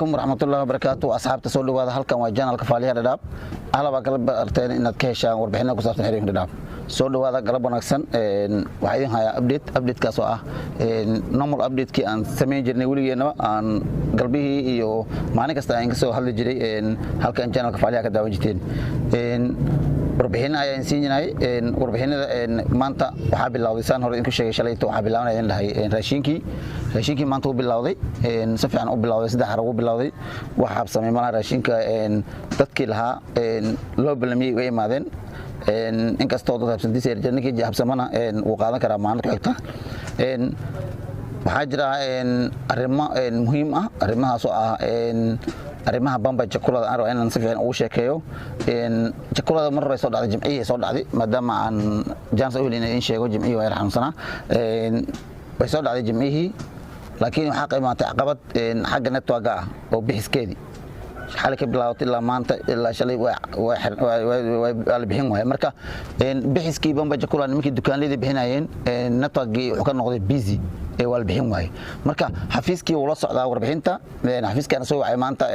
عليكم ورحمة الله وبركاته أصحاب تسولوا هذا هل كان وجانا الكفالية لداب أهلا بقلب أرتين إن تكيشان وربحنا كسرت حريم لداب سولوا هذا قلب ونكسن وحيدين هاي أبديت كسوة نمر أبديت كي أن سمين جرني ولي أنا أن قلبي يو معنى كستاين كسو هل جري هل كان جانا الكفالية كدا وجتين warbixin ayaan siinay warbixinada maanta waxa bilowday saan hore in ku sheegay shalayto waxa bilawnayeen lahay raashinkii maanta uu bilowday si fiican u bilowday saddex xarag u bilowday waxa habsamay malaha raashinka dadkii lahaa loo ballamiyay way imaadeen inkastoo dad habsantiisa jirnakii habsamana uu qaadan karaa maalinta ku xigta waxaa jira arrimo muhiim ah arrimahaas oo ah arrimaha bamba jakulada aan rabaa inaan si fiican ugu sheekeeyo jakulada mar hore soo dhacday jimcihii soo dhacday maadaama aan jaan soo helin in sheego jimcihii waa xanuunsanaa way soo dhacday jimcihii laakiin waxa qiimaatay caqabad xagga network ah oo bixiskeedii xalay ka bilowday ilaa maanta ilaa shalay waa la bixin waayay marka bixiskii bamba jakulada nimankii dukaanleyda bixinayeen networkii wuxuu ka noqday busy waa la bixin waayay marka xafiiskii uu la socdaa warbixinta xafiiskana soo wacay maanta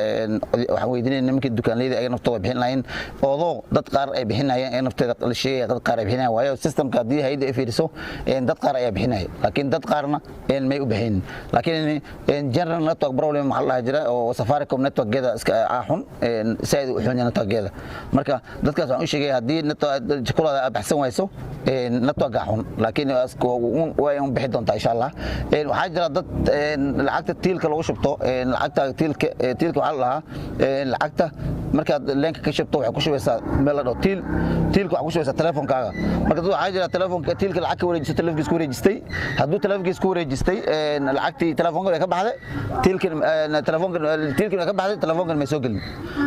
waxaan weydiinay nimankii dukaanleyda ay naftooda bixin lahayn oodoo dad qaar ay bixinayeen ee nafteeda la sheegay dad qaar ay bixinayaan waayo systemka hadii hay'adda ay fiiriso dad qaar ayaa bixinaya laakiin dad qaarna may u bixin laakiin general network problem waxa la jira oo Safaricom network-geeda iska xun sayid u xun network-geeda marka dadkaas waxaan u sheegay hadii jakulada baxsan wayso network-ga xun laakiin way u bixi doontaa insha Allah waxaa jira dad lacagta tiilka lagu shubto lacagta tiilka waxa la lacagta markaad leenka ka shubto waxay ku shubaysaa meel la tiilka waxa ku shubaysaa telefoonkaaga marka dad waxaa jira telefoonka tiilka lacag ka wareejistay telefoonkiisa ku wareejistay hadduu telefoonkiisa ku wareejistay lacagtii telefoonka ka baxday tiilka ka baxday telefoonka ma soo gelin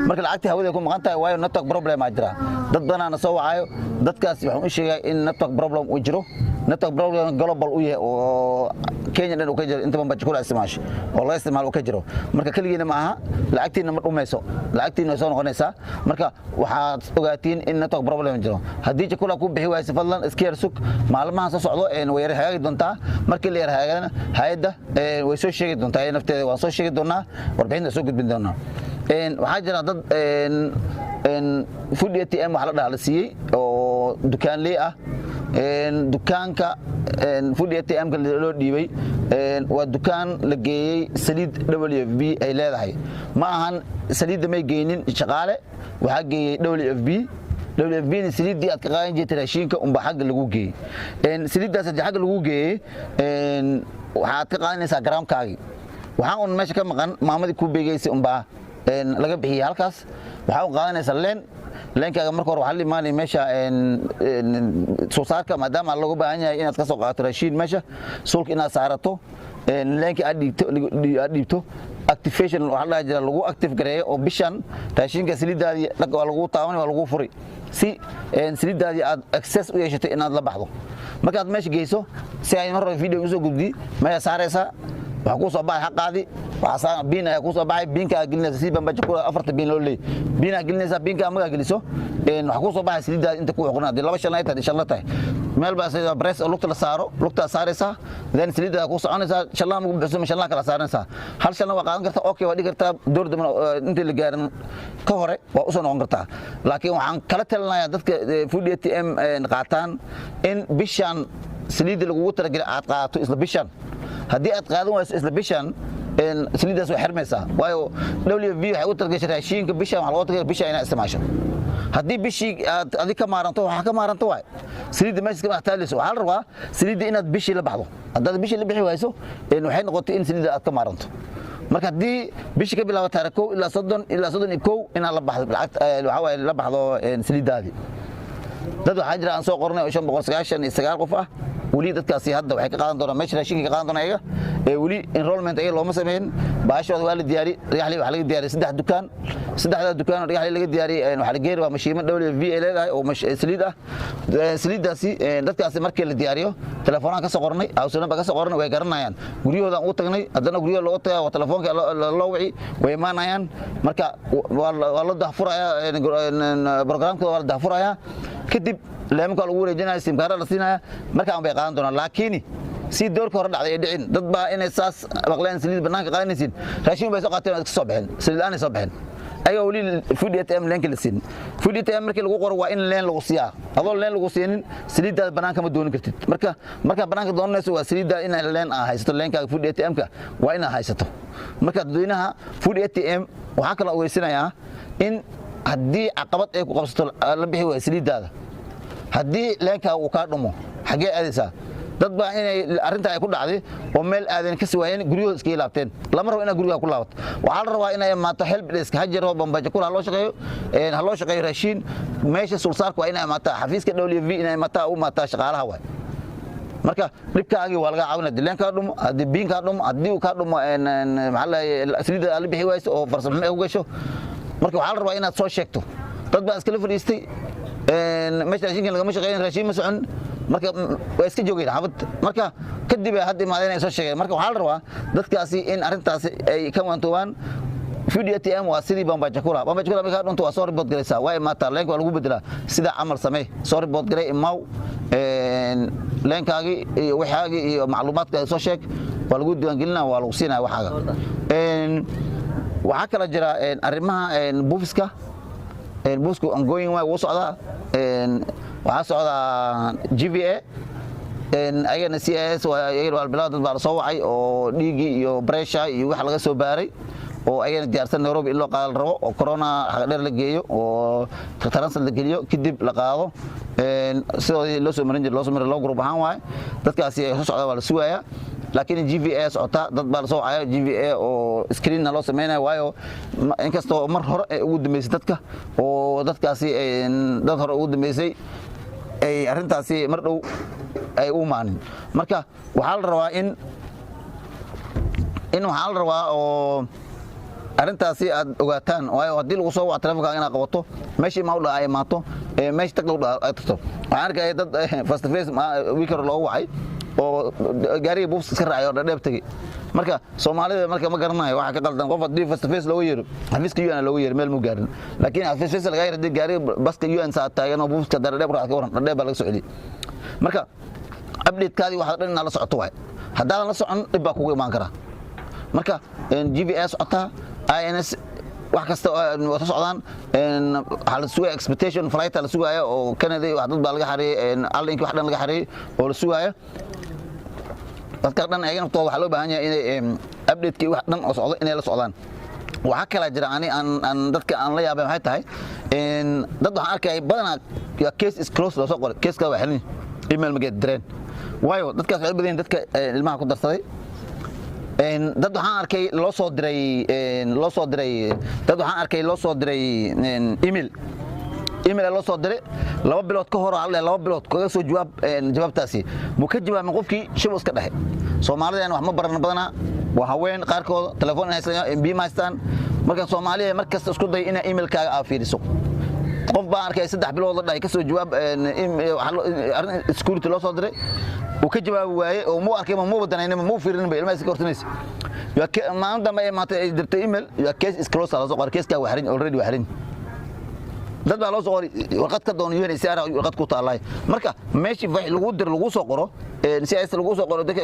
marka lacagtii hawada ku maqan tahay waayo network problem aa jira dad badan soo wacayo dadkaas waxaan u sheegay in network problem uu jiro network problem global u yahay oo Kenya dhan uu ka jiro inta bamba jakulada isticmaasho oo la isticmaalo ka jiro marka kaligeena ma aha lacagtiina ma dhumayso lacagtiina soo noqonaysa marka waxaad ogaatiin in network problem jiro hadii jakulada ku bixi waayso fadlan iska yar sug maalmaha soo socdo way yar hagaagi doontaa markii la yar hagaagana hay'adda way soo sheegi doontaa nafteeda waan soo sheegi doonaa warbixinta soo gudbin doonaa waxaa jira dad food ATM waxa la dhahaa la siiyay oo dukaanley ah dukaanka food ATM ka loo dhiibay waa dukaan la geeyay saliid WFB ay leedahay ma ahan saliid may geynin shaqaale waxa geeyay WFB ni saliidii aad ka qaadan jirtay raashinka umba xaq lagu geeyay saliidaas xaq lagu geeyay waxaad ka qaadanaysaa gramkaagi waxaan un meesha ka maqan maamadii ku beegaysay umba laga bixiyay halkaas waxa uu qaadanaysaa leenkaaga marka hore waxa la imaanay meesha soo saarka maadaama lagu baahan yahay inaad ka soo qaato raashin meesha sulka inaad saarato leenka aad dhiibto activation waxa la jira lagu active gareeyo oo bishan raashinka saliidaadii lagu taabanay waa lagu furi si saliidaadii aad access u yeeshato inaad la baxdo markaad meesha geyso si ay mar video soo gudbi ma saaraysa waxa ku soo baxay xaqaadi waxa biin ay ku soo baxay biinka gelinaysa si bamba jakulada afarta biin loo leeyahay biina gelinaysa biinka amaga geliso waxa ku soo baxay saliidaad inta ku xuqnaa laba shan ay tahay insha Allah tahay meel baa sida press lugta la saaro lugta saaraysa dan saliidaad ku soconaysa insha Allah ugu bixiso insha Allah kala saaraysa hal shan waa qaadan kartaa okay waa dhigi kartaa door dama inta la gaarin ka hore waa u soo noqon kartaa laakiin waxaan kala talinayaa dadka food ATM qaataan in bishan saliid lagu talagalay aad qaato isla bishan haddii aad qaadan wayso isla bishan saliidaas way xirmaysaa waayo WFB waxay u talagashay raashinka bishan waxa loo talagalay bishan inaad isticmaasho haddii bishii aad adika maaranto waxa ka maaranto waay saliidda meesha ka taaliso waxa la rabaa saliidda inaad bishii la baxdo haddaad bishii la bixi wayso waxay noqotay in saliidda aad ka maaranto marka haddii bishii ka bilaabato taariikh 1 ilaa 31 inaad la baxdo waxa way la baxdo saliidaadii dad waxa jira aan soo qornay 599 qof ah wali dadkaasi hadda waxay ka qaadan doonaan meesha raashinka ka qaadan doonaan wali enrollment ay looma sameeyeen baashooda waa la diyaari riyaxli waxa laga diyaariyay saddexda dukaan riyaxli laga diyaariyay waxa la geeyay waa mashiimo WFB ay leedahay oo saliid ah saliidaasi dadkaasi markii la diyaariyo telefoonka ka soo qornay awsana ka soo qornay way garanayaan guriyahooda u tagnay haddana guriyada loo tagay oo telefoonka loo wici way imaanayaan marka waa la dahfuraya barnaamijka waa la dahfuraya kadib leemka lagu wareejinayo simkaara la siinaya marka aan bay qaadan doonaan laakiin si doorka hore dhacday ay dhicin dad baa inay saas maqleen saliid banaanka qaadanaysiin raashin bay soo qaateen oo iska soo baxeen saliid aan soo baxeen ayaga wali food ATM leenka la siin food ATM markii lagu qoro waa in leen lagu siiyaa adoo leen lagu siinin saliidda banaanka ma doonin kartid marka banaanka doonayso waa saliidda in leen haysto leenka food ATM ka waa in haysto marka dadweynaha food ATM waxa kala ogeysanayaa in haddii caqabad ay ku qabsato la bixi way saliiddaada haddii leenka uu ka dhumo xagee aadaysaa dad baa inay arinta ay ku dhacday oo meel aadan ka siwaayeen guriyada iska ilaabteen lama rabo in guriga ku laabato waxa la rabaa in ay maato help desk hajiro bambaja kula loo shaqeeyo raashin meesha sulsaarku waa in ay maato xafiiska WV in ay maato u maato shaqaalaha way marka dhibkaagi waa laga caawinaa dileenka dhumo hadii biinka dhumo hadii uu ka dhumo maxaa saliida la bixi wayso oo farsamo ay u gasho marka waxa la rabaa inaad soo sheegto dad baa iska fadhiistay meesha raashinka laga shaqeeyo raashin ma socon marka way iska joogeen xabad marka kadib ay hadda imaadeen ay soo sheegeen marka waxa la rabaa dadkaasi in arintaasi ay ka waantoobaan food ATM waa sidii bambaja kula marka dhunto waa soo report galaysaa way maata leenka lagu bedelaa sida amal samee soo report galay imaw leenkaagi iyo waxaagi iyo macluumaadka soo sheeg waa lagu diiwaangelinaa waa lagu siinaa waxaaga waxa kala jira arimaha buufiska buusku ongoing way u socdaa waxa socdaa GVA ayana CIS waa bilaad dad baa soo wacay oo dhiigi iyo pressure iyo wax laga soo baaray oo ayana diyaarsan Nairobi loo qaal rabo oo corona dheer la geeyo oo taransan la geliyo kadib la qaado sidoo loo soo marin loo group ahaan waay dadkaasi ay soo socdaa waa la sugayaa laakiin GVA socota dad baa soo wacay GVA oo screen loo sameeyay waayo inkastoo mar hore ay ugu dambeysay dadka oo dadkaasi dad hore ugu dambeysay ay arintaasi mar dhow ay u maanin marka waxa la rabaa in waxa la rabaa oo arintaasi aad ogaataan waayo hadii lagu soo waco telefoonka inaad qabato meeshii ma u dhaay maato meeshii tag lagu dhaay tato waxaan arkay dad face to face weekend loo wacay oo gaariga buufs iska raayo dheeb tagay marka Soomaalida marka ma garanayo waxa ka qaldan qof hadii face to face loo yeero xafiiska UN loo yeero meel mu gaarin laakiin face to face laga yeero gaariga baska UN saa taagan oo buufska dheeb raad ka waran dheeb baa laga soo celiyay marka update kaadi waxa dhan la socoto way haddaan la socon dib baa kugu iman kara marka GVS ota INS wax kasta oo socdaan hal suuqa expectation flight la suuqayo oo Canada wax dad baa laga xareeyay allinki wax dhan laga xareeyay oo la suuqayo dadka dhan ayagana waxa loo baahan yahay inay update-ki wax dhan oo socdo inay la socdaan waxa kala jira aan dadka aan la yaabay maxay tahay dad waxaan arkay badanaa case is closed loo soo qoray case-ka waa xilin email ma geedrayn waayo dadkaas waxay badeen dadka ilmaha ku darsaday dad waxaan arkay loo soo diray email loo soo diray 2 bilood ka hor alle 2 bilood kaga soo jawaabtaasi mu ka jawaabay qofkii shil iska dhaxay Soomaaliyeena wax ma baran badana waa haween qaarkood telefoon haysan MB maastan marka Soomaaliyeed markasta isku day in email-kaaga aad fiiriso qof baa arkay 3 bilood la dhahay ka soo jawaab security loo soo diray oo ka jawaab waaye oo mu arkay ma wadanayna ma fiirin ba ilmaha iska hortanaysa maanta ma ay dirtay email ya case is closed la soo qoray case-ka waa xirin already waa xirin dad baa loo soo qoray warqad ka doon UNHCR warqad ku taalay marka meeshii lagu dir lagu soo qoro CIS lagu soo qoro dadka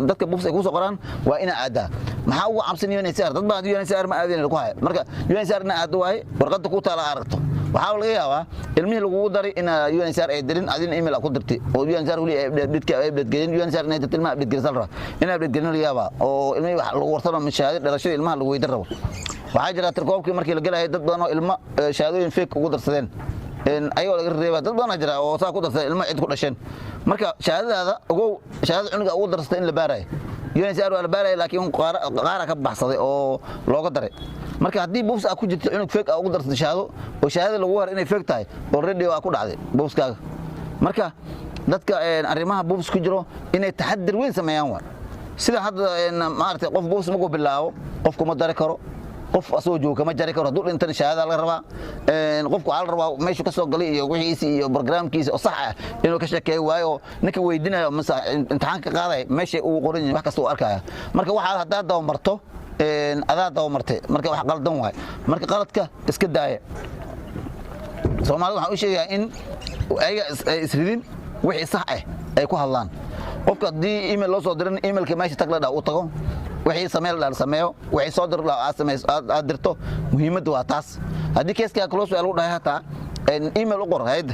dadka buufs ay ku soo qoraan waa ina aada maxaa ugu cabsan UNHCR dad baa UNHCR ma aadeen ku hay marka UNHCR na aad waay warqad ku taala aragto waxa laga yaabaa ilmihi lagu daray in UNHCR ay dirin adin email ku dirtay oo UNHCR wali ay update gelin UNHCR inay tilmaa update gelin in update gelin laga yaabaa oo ilmihi wax lagu warsado mashaariic dhalashada ilmaha lagu weydiin rabo waxa jira tirkoobkii markii la galay dad badan oo ilmo shahaadooyin fake ugu darsadeen ayuu laga reebay dad badan jira oo saa ku darsaday ilmo cid ku dhasheen marka shahaadada ogow shahaadada cunuga ugu darsatay in la baaray UNHCR waa la baaray laakiin qaar ka baxsaday oo looga daray marka hadii buufs ku jirto cunug fake ugu darsatay shahaado oo shahaadada lagu war inay fake tahay already waa ku dhacday buufskaaga marka dadka arimaha buufs ku jiro inay taxadir weyn sameeyaan waa sida hadda maartay qof buufs ma go bilaabo qofku ma dari karo qof asoo jooga ma jari karo dul intan shahaada laga rabaa qofku hal rabaa meeshu ka soo galay iyo wixiisi iyo barnaamijkiisa oo sax ah inuu ka sheekeeyo waayo ninka weydiinayo imtixaan ka qaaday meesha uu qoran wax kasta uu arkaya marka waxa hadda daw marto adaa daw martay marka wax qaldan waay marka qaladka iska daaya Soomaalidu waxa uu sheegay in ay isridin wixii sax ah ay ku hadlaan qofka hadii email loo soo dirin emailka meesha tag la dhaw u tago wixii sameeyo wixii soo dir la aad dirto muhiimadu waa taas hadii keeska kala soo dhahay hata email u qor hay'ad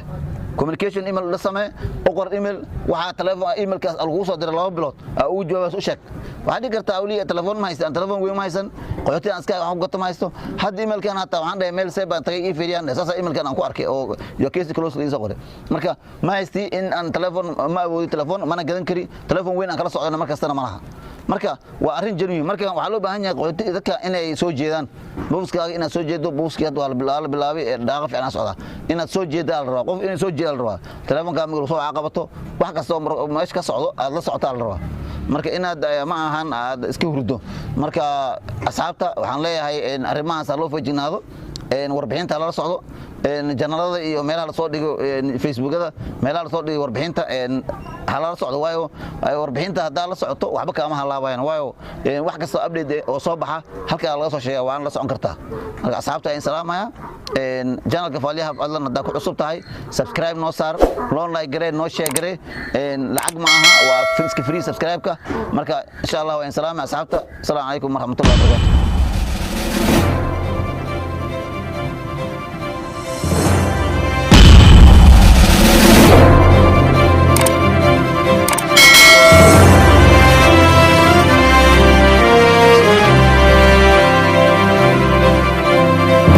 communication email la samee u qor email waxa telefoon emailkaas lagu soo diray 2 bilood oo jawaab u sheeg waxa dhigi kartaa awliya telefoon ma haysan telefoon weyn ma haysan qoytii aan iska wax go'to ma haysto hadii emailkan hata waxaan dhahay email see baan tagay fiiriyaan asaas emailkan aan ku arkay oo yo case close la soo qoray marka ma haysti in aan telefoon ma awoodi telefoon mana gadan kari telefoon weyn aan kala socdana markastana ma laha marka waa arin genuine marka waxa loo baahan yahay qoytii dadka inay soo jeedaan buuskaaga inaad soo jeedo buuskii waa la bilaabay dhaqo fiican socda inaad soo jeedaa la rabo qof inay soo jeedaa la rabo telefoonka ma soo caqabato wax kasta oo meesha ka socdo aad la socotaa la rabo marka inaad ma ahan aad iska hurdo marka asxaabta waxaan leeyahay in arimahaas loo fajinaado warbixinta la socdo janalada iyo meelaha la soo dhigo facebookada meelaha la soo dhigo warbixinta hala socdo waayo warbixinta hadaa la socoto waxba kaama halaabayaan waayo wax kasta update oo soo baxa halka laga soo sheegay waan la socon kartaa marka asxaabta in salaamaya channelka Faaliyaha adlan hadaa ku cusub tahay subscribe noo saar loo like garee noo share garee lacag ma aha waa free subscribe ka marka insha Allah waan salaamaya asxaabta assalaamu alaykum warahmatullahi wabarakatuh